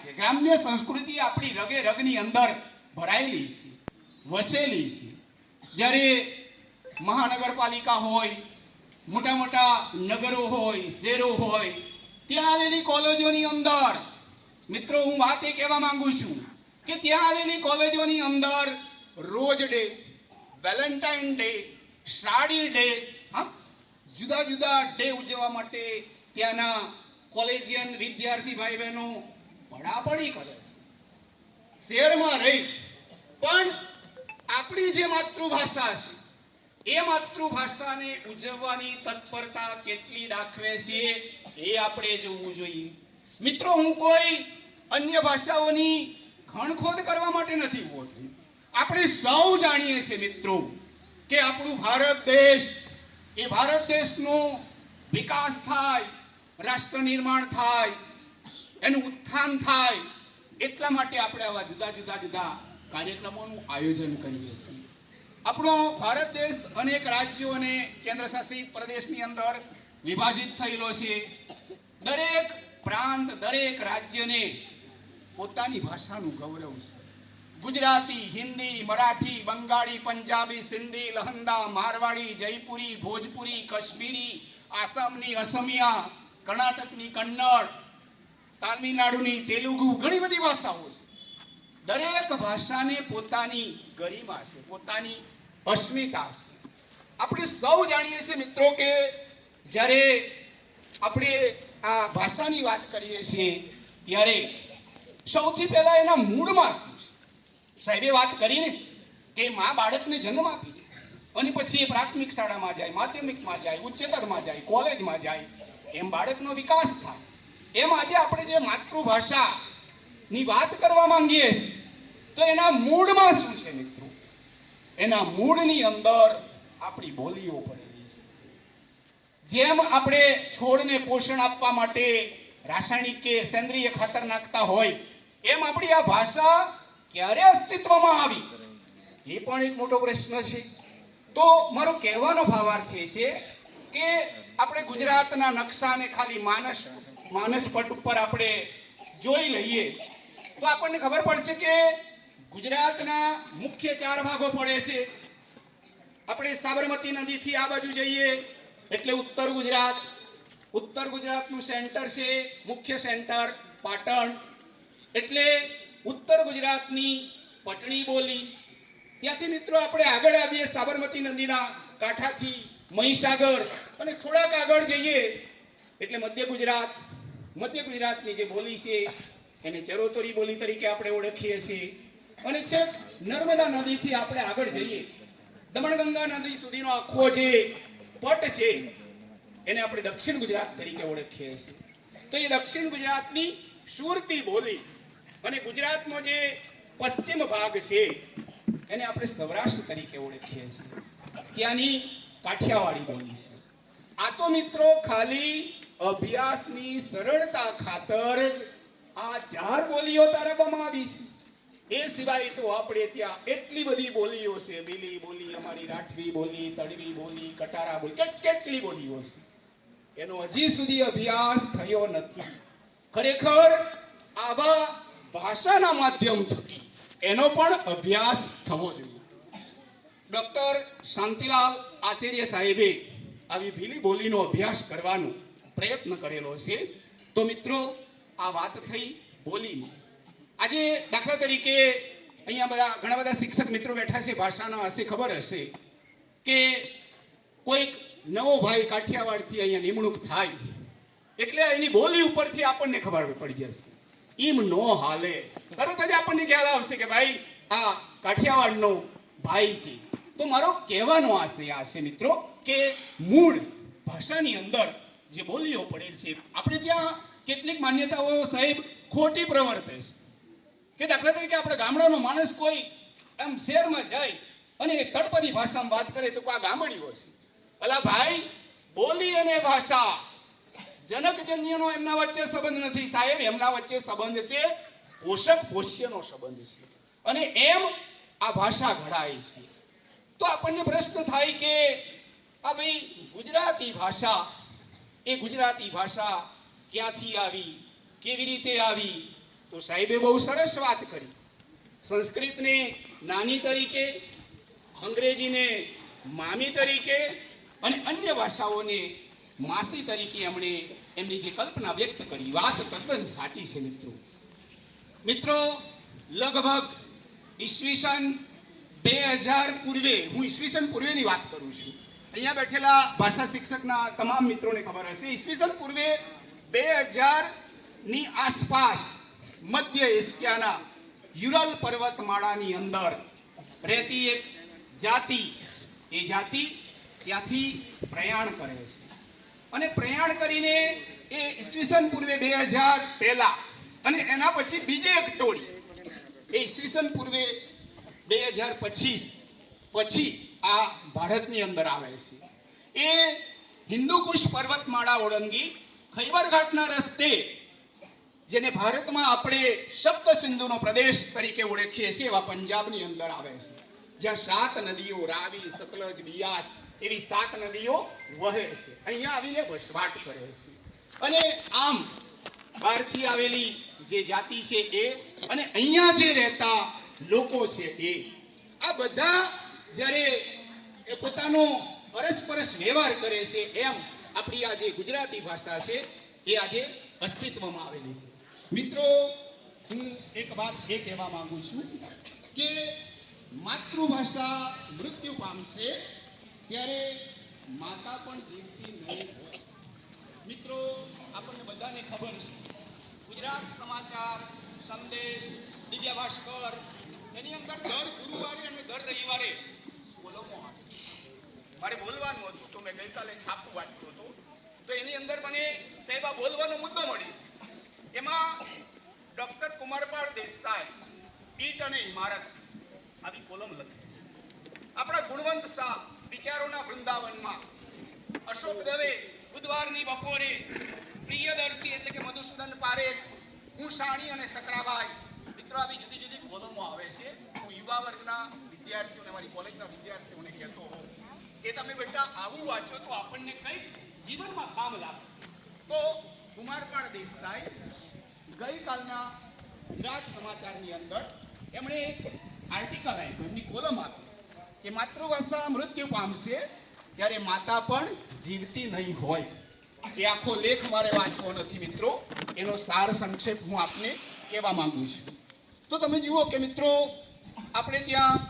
છે, ગ્રામ્ય સંસ્કૃતિ આપણી રગે રગની અંદર ભરાયેલી છે, વસેલી છે. જ્યારે મહાનગરપાલિકા હોય, મોટા મોટા નગરો હોય, શહેરો હોય, ત્યાં આવેલી કોલેજોની અંદર મિત્રો હું વાત એ કહેવા માંગુ છું કે ત્યાં આવેલી કોલેજોની અંદર રોજ day, Valentine day, sari day, જુદા જુદા ડે ઉજવવા માટે ત્યાંના કોલેજિયન વિદ્યાર્થી ભાઈ બહેનો પડાપડી કરે છે શહેરમાં રહી. પણ આપણી જે માતૃભાષા છે એ માતૃભાષાને ઉજવવાની તત્પરતા કેટલી દાખવે છે એ આપણે જોવું જોઈએ. મિત્રો હું કોઈ અન્ય ભાષાઓની ઘણખોદ કરવા માટે નથી બોલતો. આપણે સૌ જાણીએ છીએ મિત્રો કે આપણું ભારત દેશ, એ ભારત દેશનો વિકાસ થાય, રાષ્ટ્ર નિર્માણ થાય, એનું ઉત્થાન થાય, એટલા માટે આપણે આવા જુદા જુદા કાર્યક્રમોનું આયોજન કરીએ છીએ. આપણો ભારત દેશ અનેક રાજ્યો અને કેન્દ્ર શાસિત પ્રદેશની અંદર વિભાજિત થયેલો છે. દરેક પ્રાંત, દરેક રાજ્યને પોતાની ભાષાનું ગૌરવ છે. ગુજરાતી, હિન્દી, મરાઠી, બંગાળી, પંજાબી, સિંધી, લહંદા, મારવાડી, જયપુરી, ભોજપુરી, કાશ્મીરી, આસામની અસમિયા, કર્ણાટકની કન્નડ, તામિલનાડુની તેલુગુ, ઘણી બધી ભાષાઓ છે. દરેક ભાષાને પોતાની ગરિમા છે, પોતાની અસ્મિતા છે. આપણે સૌ જાણીએ છીએ મિત્રો કે જ્યારે આપણે આ ભાષાની વાત કરીએ છીએ ત્યારે સૌથી પહેલા એના મૂળમાં શું છે. સાહેબે વાત કરીને કે મા બાળકને જન્મ આપી દે અને પછી એ પ્રાથમિક શાળામાં જાય, માધ્યમિકમાં જાય, ઉચ્ચતરમાં જાય, કોલેજમાં જાય, એમ બાળકનો વિકાસ થાય. એમ આજે આપણે જે માતૃભાષાની વાત કરવા માંગીએ છીએ તો એના મૂળમાં શું છે મિત્રો? એના મૂળની અંદર આપણી બોલીઓ પડેલી છે. જેમ આપણે છોડને પોષણ આપવા માટે રાસાયણિક કે સેન્દ્રિય ખાતર નાખતા હોય, એમ આપણી આ ભાષા ક્યારે અસ્તિત્વમાં આવી એ પણ એક મોટો પ્રશ્ન છે. તો મારો કહેવાનો ભાવાર્થ એ છે કે આપણે ગુજરાતના નકશાને ખાલી માનસ પટ ઉપર આપણે જોઈ લઈએ તો આપણને ખબર પડશે કે ગુજરાતના મુખ્ય 4 ભાગો પડે છે. આપણે સાબરમતી નદીથી આ બાજુ જઈએ એટલે ઉત્તર ગુજરાત. ઉત્તર ગુજરાતનું સેન્ટર છે, મુખ્ય સેન્ટર પાટણ, એટલે ઉત્તર ગુજરાતની પટણી બોલી. ત્યાંથી મિત્રો આપણે આગળ આવીએ સાબરમતી નદીના કાંઠાથી મહીસાગર, અને થોડાક આગળ જઈએ એટલે મધ્ય ગુજરાત. મધ્ય ગુજરાતની જે બોલી છે એને ચરોતરી બોલી તરીકે આપણે ઓળખીએ છીએ. અને છેક નર્મદા નદીથી આપણે આગળ જઈએ દમણગંગા નદી સુધીનો આખો જે પટ છે એને આપણે દક્ષિણ ગુજરાત તરીકે ઓળખીએ છીએ. તો એ દક્ષિણ ગુજરાતની સુરતી બોલી અને ગુજરાતનો જે પશ્ચિમ ભાગ છે એને આપણે સૌરાષ્ટ્ર તરીકે ઓળખીએ છીએ. ત્યાંની કાઠિયાવાડી બોલી છે. આ તો મિત્રો ખાલી અભ્યાસની સરળતા ખાતર જ આ 4 બોલીઓ તારવવામાં આવી છે. એ સિવાય તો આપણે ત્યાં એટલી બધી બોલીઓ છે. બીલી બોલી, અમારી રાઠવી બોલી, તળવી બોલી, કટારા બોલી, કેટલી બોલીઓ છે. એનો હજી સુધી અભ્યાસ થયો નથી. ખરેખર આવા ભાષાના માધ્યમ થકી એનો પણ અભ્યાસ થવો જોઈએ. ડોક્ટર શાંતિલાલ આચાર્ય સાહેબે આવી ભીલી બોલીનો અભ્યાસ કરવાનો પ્રયત્ન કરેલો છે. તો મિત્રો આ વાત થઈ બોલીની. આજે દાખલા તરીકે અહીંયા ઘણા બધા શિક્ષક મિત્રો બેઠા છે, ભાષાના હશે, ખબર હશે કે કોઈક નવો ભાઈ કાઠિયાવાડથી અહીંયા નિમણૂક થાય એટલે એની બોલી ઉપરથી આપણને ખબર પડી જશે. એમ નો હાલે, તરત જ આપણને ખ્યાલ આવશે કે ભાઈ આ કાઠિયાવાડનો ભાઈ છે. તો મારો કહેવાનો આશય આ છે મિત્રો કે મૂળ ભાષાની અંદર જે બોલીઓ પડેલ છે, આપણે ત્યાં કેટલીક માન્યતાઓ સાહેબ ખોટી પ્રવર્તે છે કે દાખલા તરીકે આપણે ગામડાનો માણસ કોઈ આમ શહેરમાં જાય અને તળપદી ભાષામાં વાત કરે તો આ ગામડીઓ છે. અલા ભાઈ, બોલી અને ભાષા જનકજન્યનો એમના વચ્ચે સંબંધ નથી સાહેબ. એમના વચ્ચે સંબંધ છે પોષક પોષ્યનો સંબંધ છે, અને એમ આ ભાષા ઘડાય છે. તો આપણને પ્રશ્ન થાય કે આ ભાઈ ગુજરાતી ભાષા, એ ગુજરાતી ભાષા ક્યાંથી આવી, કેવી રીતે આવી, તો સાહેબે બહુ સરસ વાત કરી. સંસ્કૃતને નાની તરીકે, અંગ્રેજીને મામી તરીકે અને અન્ય ભાષાઓને માસી તરીકે એમણે એમની જે કલ્પના વ્યક્ત કરી, વાત તદ્દન સાચી છે મિત્રો. લગભગ ઈસવીસન 2000 પૂર્વે, હું ઈસવીસન પૂર્વેની વાત કરું છું, અહીંયા બેઠેલા ભાષા શિક્ષકના તમામ મિત્રોને ખબર હશે, ઈસવીસન પૂર્વે 2000ની આસપાસ મધ્ય એશિયાના યુરલ પર્વતમાળાની અંદર રહેતી એક જાતિ, એ જાતિ ત્યાંથી પ્રયાણ કરે છે અને પ્રયાણ કરીને એ ઈસવીસન પૂર્વે 2000 પહેલા અને એના પછી બીજી એક ટોળી એ ઈસવીસન પૂર્વે 2025 પછી આ ભારતની અંદર આવે છે. એ હિન્દુકુશ પર્વતમાળા ઓળંગી ખૈબર ઘાટના રસ્તે, જેને ભારતમાં આપણે સપ્ત સિંધુનો પ્રદેશ તરીકે ઓળખીએ છીએ, એવા પંજાબની અંદર આવે છે, જ્યાં 7 નદીઓ, રાવી, સતલજ, બિયાસ એવી 7 નદીઓ વહે છે. અહીંયા આવીને વસવાટ કરે છે. અને આમ બહારથી આવેલી જે જાતિ છે એ અને અહીંયા જે રહેતા લોકો છે એ, આ બધા જ્યારે એ પોતાનો અરસપરસ વ્યવહાર કરે છે, એમ આપણી આ જે ગુજરાતી ભાષા છે એ આજે અસ્તિત્વમાં આવેલી છે. મિત્રો, હું એક વાત એ કહેવા માંગુ છું કે માતૃભાષા મૃત્યુ પામશે ત્યારે માતા પણ જીવતી નહીં હોય. મિત્રો, આપણને બધાને ખબર છે, ગુજરાત સમાચાર, સંદેશ, દિવ્ય ભાસ્કર એની અંદર દર ગુરુવારે અને દર રવિવારે કોલમો આવે. મારે બોલવાનું હતું તો મેં ગઈકાલે છાપું વાંચ્યું હતું, તો એની અંદર મને સાહેબ આ બોલવાનો મુદ્દો મળ્યો. એમાં ડોક્ટર કુમારપાળ દેસાઈ ઈટ અને ઇમારત આવી કોલમ લખે છે. આપણા ગુણવંત શાહ વિચારોના વૃંદાવનમાં, અશોક દવે બુધવારની બપોરે, પ્રિયદર્શી એટલે કે મધુસૂદન પારેખ, હું સાણી અને સકરાબાઈ. મિત્રો, આવી જુદી જુદી કોલમો આવે છે. હું યુવા વર્ગના વિદ્યાર્થીઓને, મારી કોલેજના વિદ્યાર્થીઓને કહેતો હોઉં કે તમે બેટા આવું વાંચો તો આપણને કંઈક જીવનમાં કામ લાગશે. તો કુમારપાળ દેસાઈ ગઈકાલના ગુજરાત સમાચારની અંદર એમણે એક આર્ટિકલ આપ્યું, એમની કોલમ આપી કે માતૃભાષા મૃત્યુ પામશે ત્યારે માતા પણ જીવતી નહીં હોય. એ આખો લેખ મારે વાંચવો નથી મિત્રો, એનો સાર સંક્ષેપ હું આપને કહેવા માંગુ છું. તો તમે જુઓ કે મિત્રો, આપણે ત્યાં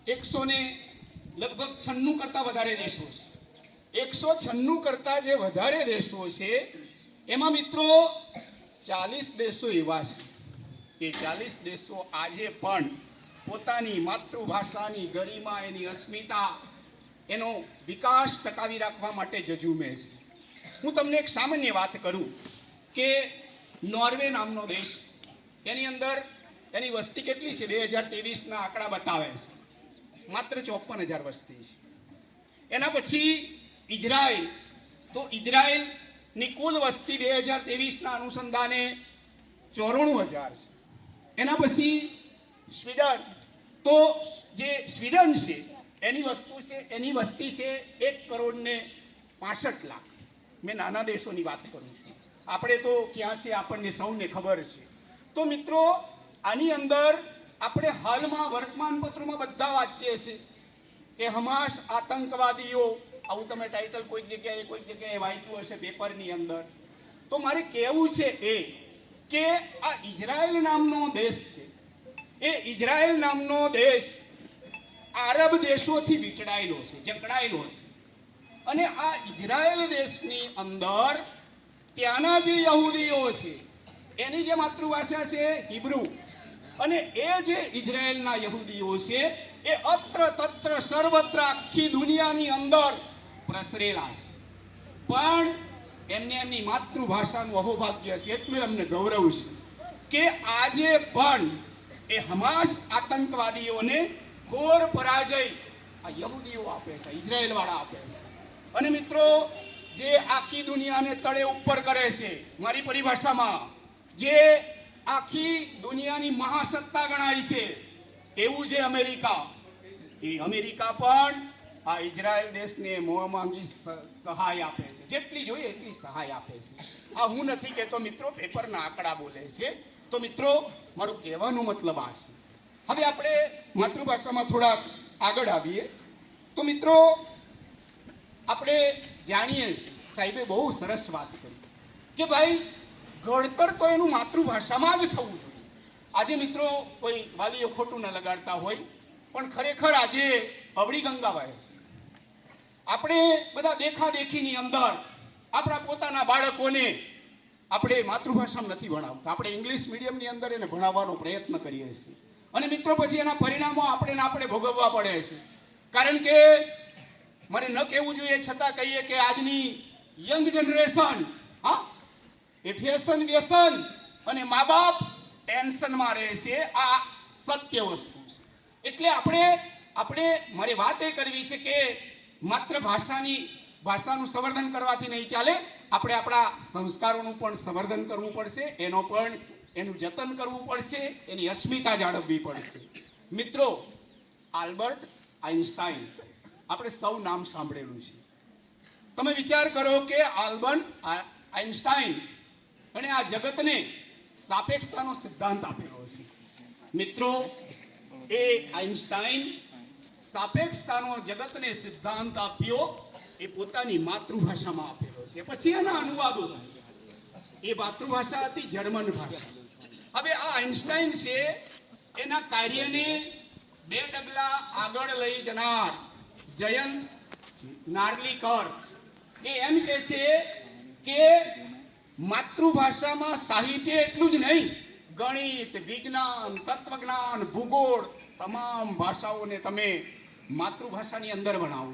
196 કરતાં વધારે દેશો છે. 196 કરતાં જે વધારે દેશો છે એમાં મિત્રો 40 દેશો એવા છે કે 40 દેશો આજે પણ પોતાની માતૃભાષાની ગરિમા, એની અસ્મિતા, એનો વિકાસ ટકાવી રાખવા માટે ઝઝૂમે છે. હું તમને એક સામાન્ય વાત કરું કે નોર્વે નામનો દેશ, એની અંદર એની વસ્તી કેટલી છે? 2023ના આંકડા બતાવે છે માત્ર 54,000 વસ્તી છે. એના પછી ઇઝરાયલ, તો ઇઝરાયલની કુલ વસ્તી 2023ના અનુસંધાને 94,000 છે. એના પછી સ્વીડન, તો જે સ્વીડન છે એની વસ્તી છે 1,65,00,000. મેં નાના દેશોની વાત કરું છું, આપણે તો ક્યાં છે આપણને સૌને ખબર છે. તો મિત્રો, આની અંદર આપણે હાલમાં વર્તમાનપત્રોમાં બધા વાંચીએ છીએ કે હમાસ આતંકવાદીઓ, આવું તમે ટાઇટલ કોઈક જગ્યાએ વાંચ્યું હશે પેપરની અંદર. તો મારે કહેવું છે એ કે આ ઇઝરાયલ નામનો દેશ છે, એ ઇઝરાયલ નામનો દેશ આરબ દેશોથી વીંટળાયેલો છે, જકડાયેલો છે. અને આ ઇઝરાયલ દેશની અંદર ત્યાંના જે યહૂદીઓ છે એની જે માતૃભાષા છે હિબ્રુ, અને એ જે ઇઝરાયલના યહૂદીઓ છે એ અત્ર તત્ર સર્વત્ર આખી દુનિયાની અંદર પ્રસરેલા છે. પણ એમને એમની માતૃભાષાનું અહોભાગ્ય છે, એટલું એમને ગૌરવ છે કે આજે પણ એ હમાસ આતંકવાદીઓને ઘોર પરાજય આ યહૂદીઓ આપે છે, ઇઝરાયલ વાળા આપે છે. અને મિત્રો, જે આખી દુનિયાને તળે ઉપર કરે છે, મારી પરિભાષામાં જે આખી દુનિયાની મહાસત્તા ગણાય છે એવું છે અમેરિકા, એ અમેરિકા પણ આ ઇઝરાયલ દેશને મોં માંગી સહાય આપે છે, જેટલી જોઈએ એટલી સહાય આપે છે. આ હું નથી કહેતો મિત્રો, પેપરના આંકડા બોલે છે. તો મિત્રો મારું કહેવાનો મતલબ આ છે. હવે આપણે માતૃભાષામાં થોડાક આગળ આવીએ તો મિત્રો આપણે જાણીએ છીએ સાહેબે બહુ સરસ વાત કરી કે ભાઈ ઘડતર તો એનું માતૃભાષામાં જ થવું જોઈએ. આજે મિત્રો કોઈ વાલીઓ ખોટું ન લગાડતા હોય પણ ખરેખર આજે અવળી ગંગા વહે છે. આપણે બધા દેખાદેખીની અંદર આપણા પોતાના બાળકોને આપણે માતૃભાષામાં નથી ભણાવતા. આપણે ઇંગ્લિશ મીડિયમની અંદર એને ભણાવવાનો પ્રયત્ન કરીએ છીએ અને મિત્રો પછી એના પરિણામો આપણે ભોગવવા પડે છે. કારણ કે મારે ન કહેવું જોઈએ છતાં કહીએ કે આજની યંગ જનરેશન એ ફેશન વ્યસન અને મા બાપ ટેન્શનમાં રહે છે. આ સત્ય વસ્તુ છે. એટલે આપણે મારી વાત એ કરવી છે કે માત્ર ભાષાનું સંવર્ધન કરવાથી નહીં ચાલે. આપણે આપણા સંસ્કારોનું પણ સંવર્ધન કરવું પડશે, એનું જતન કરવું પડશે, એની અસ્મિતા જાળવવી પડશે. મિત્રો આલ્બર્ટ આઇન્સ્ટાઈન આપણે સૌ નામ સાંભળેલું છે. તમે વિચાર કરો કે આલ્બર્ટ આઇન્સ્ટાઈન અને આ જગતને સાપેક્ષતાનો સિદ્ધાંત આપેલો છે. મિત્રો એ આઇન્સ્ટાઈન સાપેક્ષતાનો જગતને સિદ્ધાંત આપ્યો એ પોતાની માતૃભાષામાં આપેલો છે. પછી એના અનુવાદો એ માતૃભાષા હતી જર્મન ભાષા. હવે આ આઇન્સ્ટાઈન છે એના કાર્યને 2 ડગલા આગળ લઈ જનાર જયંત નાર્લિકર એ એમ કહે છે કે માતૃભાષામાં સાહિત્ય એટલું જ નહીં, ગણિત, વિજ્ઞાન, તત્વજ્ઞાન, ભૂગોળ તમામ ભાષાઓને તમે માતૃભાષાની અંદર ભણાવો.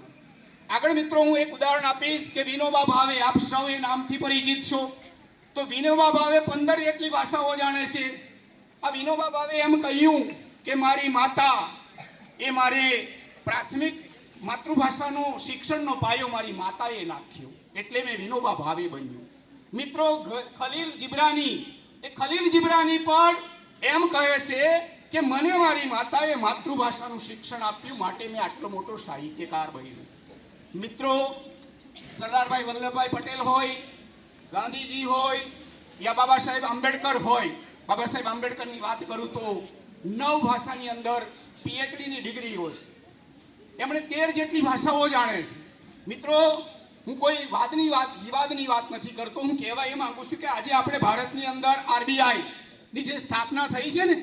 આગળ મિત્રો હું એક ઉદાહરણ આપીશ કે વિનોબા ભાવે, આપ સૌ એ નામથી પરિચિત છો. તો વિનોબા ભાવે 15 જેટલી ભાષાઓ જાણે છે. આ વિનોબા ભાવે એમ કહ્યું કે મારી માતા એ મારે પ્રાથમિક માતૃભાષાનો શિક્ષણનો પાયો મારી માતાએ નાખ્યો એટલે મેં વિનોબા ભાવે બન્યું. મિત્રો ખલીલ જિબ્રાની પણ એમ કહે છે કે મને મારી માતાએ માતૃભાષાનું શિક્ષણ આપ્યું માટે મેં આટલો મોટો સાહિત્યકાર બન્યો. મિત્રો સરદારભાઈ વલ્લભભાઈ પટેલ હોય, ગાંધીજી હોય યા બાબા સાહેબ આંબેડકર હોય. બાબા સાહેબ આંબેડકરની વાત કરું તો 9 ભાષાની અંદર પીએચડીની ડિગ્રી હોય છે. એમણે 13 જેટલી ભાષાઓ જાણે છે. મિત્રો હું કોઈ વિવાદની વાત નથી કરતો. હું કહેવા એ માંગુ છું કે આજે આપણે ભારતની અંદર RBI ની જે સ્થાપના થઈ છે ને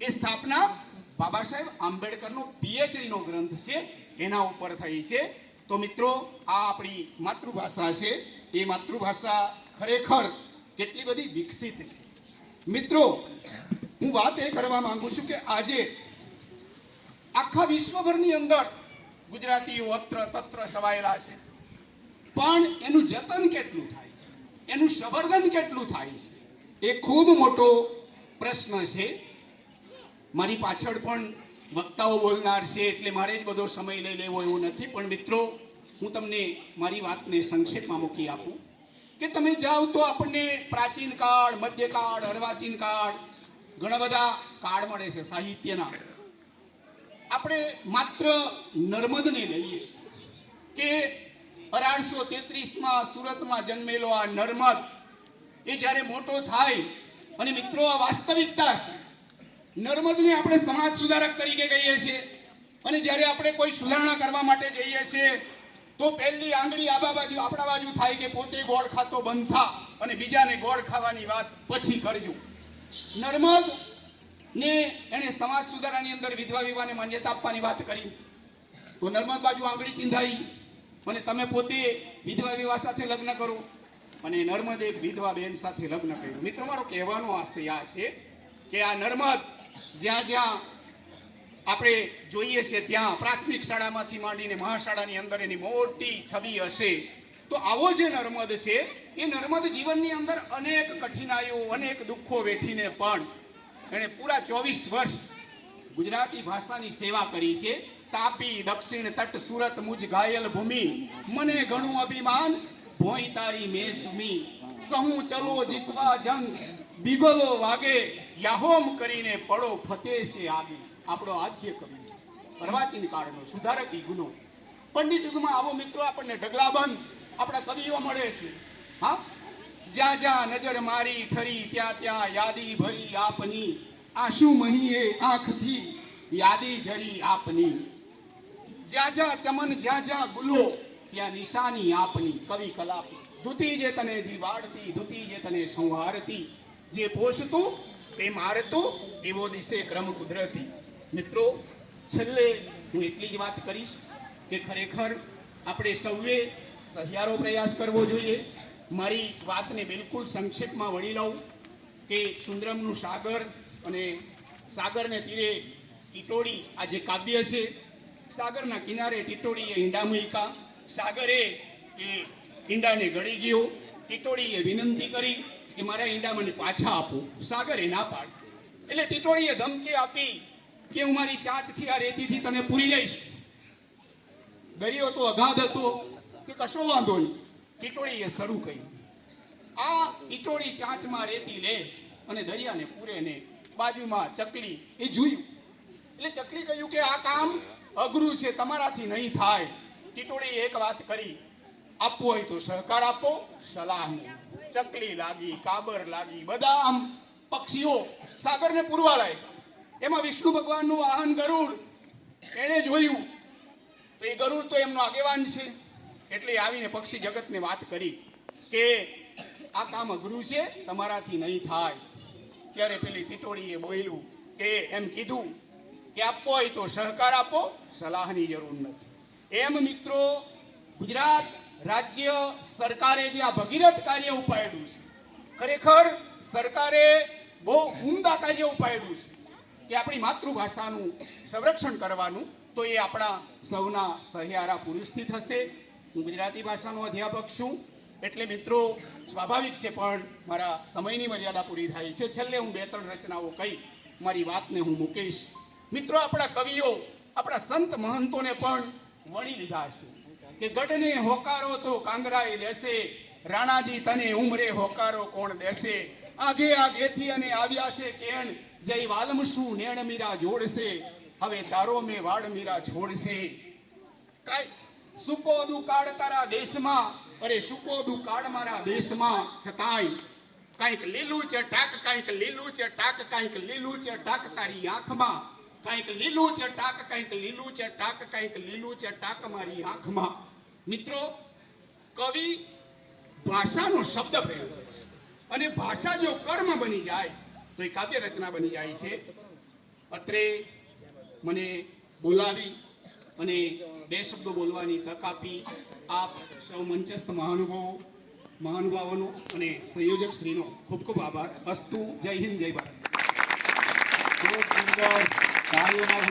એ સ્થાપના બાબા સાહેબ આંબેડકરનો પીએચડીનો ગ્રંથ છે એના ઉપર થઈ છે. તો મિત્રો આ આપણી માતૃભાષા છે. એ માતૃભાષા ખરેખર કેટલી બધી વિકસિત છે. મિત્રો હું વાત એ કરવા માંગુ છું કે આજે આખા વિશ્વભરની અંદર ગુજરાતીઓ અત્ર તત્ર છવાયેલા છે, પણ એનું જતન કેટલું થાય છે, એનું સંવર્ધન કેટલું થાય છે એ ખૂબ મોટો પ્રશ્ન છે. મારી પાછળ પણ વક્તાઓ બોલનાર છે એટલે મારે જ બધો સમય લઈ લેવો એવું નથી. પણ મિત્રો હું તમને મારી વાતને સંક્ષેપમાં મૂકી આપું કે તમે જાઓ તો આપણને પ્રાચીન કાળ, મધ્યકાળ, અર્વાચીન કાળ ઘણા બધા કાળ મળે છે સાહિત્યના. આપણે માત્ર નર્મદને લઈએ કે 1833માં સુરતમાં જન્મેલો આ નર્મદ એ જ્યારે મોટો થાય અને મિત્રો આ વાસ્તવિકતા છે. નર્મદને આપણે સમાજ સુધારક તરીકે કહીએ છીએ અને જ્યારે આપણે કોઈ સુધારણા કરવા માટે જઈએ છીએ તો પહેલી આંગળી આપણા બાજુ થાય કે પોતે ગોળ ખાતો બંધ થા અને બીજાને ગોળ ખાવાની વાત પછી કરજો. નર્મદ ને એને સમાજ સુધારાની અંદર વિધવા વિવાહને માન્યતા આપવાની વાત કરી તો નર્મદ બાજુ આંગળી ચીંધાઈ અને તમે પોતે વિધવા વિવાહ સાથે લગ્ન કરો અને નર્મદ એક વિધવા બેન સાથે લગ્ન કર્યું. મિત્રો મારો કહેવાનો આશય આ છે કે આ નર્મદ જ્યાં આપણે જોઈએ છે ત્યાં પ્રાથમિક શાળામાંથી માંડીને મહાશાળાની અંદર એની મોટી છબી હશે. તો આવો જે નર્મદ છે એ નર્મદ જીવનની અંદર અનેક કઠિનાઈઓ, અનેક દુઃખો વેઠીને પણ એણે પૂરા 24 વર્ષ ગુજરાતી ભાષાની સેવા કરી છે. તાપી, દક્ષિણ તટ, સુરત, મુજ ઘાયલ ભૂમિ, મને ઘણું અભિમાન, ભોંય તારી મેં ઝૂમી, સહુ ચલો જીતવા જંગ, બીગલો વાગે, યાહોમ કરીને પડો ફતેહ છે આગે. આપણો આદ્ય કવિ છે, અર્વાચીન કાળનો સુધારક યુગનો. પંડિત યુગમાં આવો મિત્રો આપણને ઢગલાબંધ આપણા કવિઓ મળે છે. હા, જ્યાં જ્યાં નજર મારી ઠરી ત્યાં ત્યાં યાદી ભરી આપની, આંસુ મહીએ આંખથી યાદી જરી આપની, જ્યાં જ્યાં ચમન જ્યાં જ્યાં ગુલો ત્યાં નિશાની આપની. કવિ કલાપ. ધૂતી જે તને જીવાડતી, ધૂતી જે તને સંહારતી, જે પોષતું તે મારતું, એવો દિશે ક્રમ કુદરતી. મિત્રો, છેલ્લે હું એટલી જ વાત કરીશ કે ખરેખર આપણે સૌએ સહિયારો પ્રયાસ કરવો જોઈએ. મારી વાતને બિલકુલ સંક્ષેપમાં વળી લઉં કે સુંદરમનું સાગર અને સાગરને તીરે ટીટોળી, આ જે કાવ્ય છે, સાગરના કિનારે ટીટોળીએ ઈંડા મૂક્યા, સાગરે એ ઈંડાને ગળી ગયો, ટીટોળીએ વિનંતી કરી કે મારા ઈંડા મને પાછા આપો. સાગરે ના પાડી. એટલે ટીટોળીએ ધમકી આપી કે હું મારી ચાંચથી આ રેતીથી તને પૂરી દઈશ. દરિયો તો અગાધ હતો કે કશો વાંધો નહીં. ટીટોળીએ શરૂ કર્યું. આ ટીટોળી ચાંચમાં રેતી લે અને દરિયાને પૂરે ને બાજુમાં ચકલી એ જોયું. એટલે ચકલી કહ્યું કે આ કામ અઘરું છે, તમારાથી નહીં થાય. ટીટોળીએ એક વાત કરી, આપવો હોય તો સહકાર આપો, સલાહ નહીં. ચકલી લાગી, કાબર લાગી, બધા આમ પક્ષીઓ સાગરને પૂરવા લાગ્યા. એમાં વિષ્ણુ ભગવાનનું વાહન ગરુડ, એણે જોયું તો એ ગરુડ તો એમનો આગેવાન છે, એટલે આવીને પક્ષી જગતને વાત કરી કે આ કામ અઘરું છે, તમારાથી નહીં થાય. ત્યારે પેલી ટીટોળીએ બોલ્યું કે એમ કીધું કે આપવો હોય તો સહકાર આપો, સલાહની જરૂર નથી. એમ મિત્રો, ગુજરાત રાજ્ય સરકારે જે આ ભગીરથ કાર્ય ઉપાડ્યું છે, ખરેખર સરકારે બહુ ઉમદા કાર્ય ઉપાડ્યું છે કે આપણી માતૃભાષાનું સંરક્ષણ કરવાનું. તો એ આપણા સૌના સહિયારા પુરુષથી થશે. હું ગુજરાતી ભાષાનો અધ્યાપક છું, એટલે મિત્રો સ્વાભાવિક છે, પણ મારા સમયની મર્યાદા પૂરી થાય છે. છેલ્લે હું 2-3 રચનાઓ કહી મારી વાતને હું મૂકીશ. મિત્રો, આપણા કવિઓ, આપણા સંત મહંતોને પણ વણી લીધા છે કે ગઢને હોકારો તો કાંગરાએ દેશે, રાણાજી તને ઉમરે હોકારો કોણ દેશે, આગે આગેથી અને આવ્યા છે કેણ, જય વાલમસુ નેણ મીરા જોડશે, હવે તારો મેં વાડ મીરા છોડશે. કાંઈ સુકો દુકાળ તારા દેશમાં, અરે સુકો દુકાળ મારા દેશમાં, છતાંય કાંઈક લીલું છે ટાક, કાંઈક લીલું છે ટાક, કાંઈક લીલું છે ટાક તારી આંખમાં, કાંઈક લીલું છે ટાક, કાંઈક લીલું છે ટાક, કાંઈક લીલું છે ટાક મારી આંખમાં. મિત્રો, કવિ ભાષાનો શબ્દ પ્રયોગ છે, અને ભાષા જો કર્મ બની જાય તો એ કાવ્ય રચના બની જાય છે. અત્રે મને બોલાવી અને 2 શબ્દો બોલવાની તક આપી આપ સૌ મંચસ્થ મહાનુભાવોનો અને સંયોજક શ્રીનો ખૂબ ખૂબ આભાર. અસ્તુ. જય હિન્દ, જય ભારત.